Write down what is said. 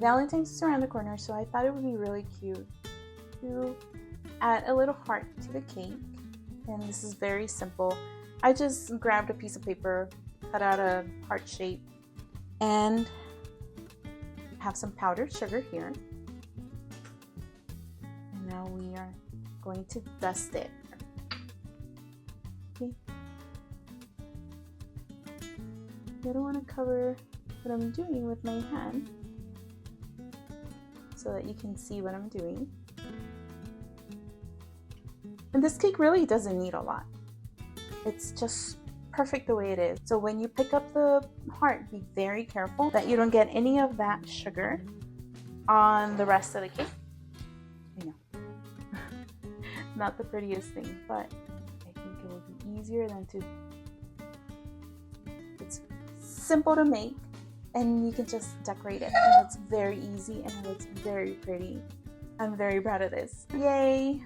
Valentine's is around the corner, so I thought it would be really cute to add a little heart to the cake. And this is very simple. I just grabbed a piece of paper, cut out a heart shape, and have some powdered sugar here. And now we are going to dust it. Okay. I don't want to cover what I'm doing with my hand so that you can see what I'm doing. And this cake really doesn't need a lot. It's just perfect the way it is. So when you pick up the heart, be very careful that you don't get any of that sugar on the rest of the cake. I know, not the prettiest thing, but I think it will be easier than to. It's simple to make, and you can just decorate it, and it's very easy and it looks very pretty. I'm very proud of this. Yay!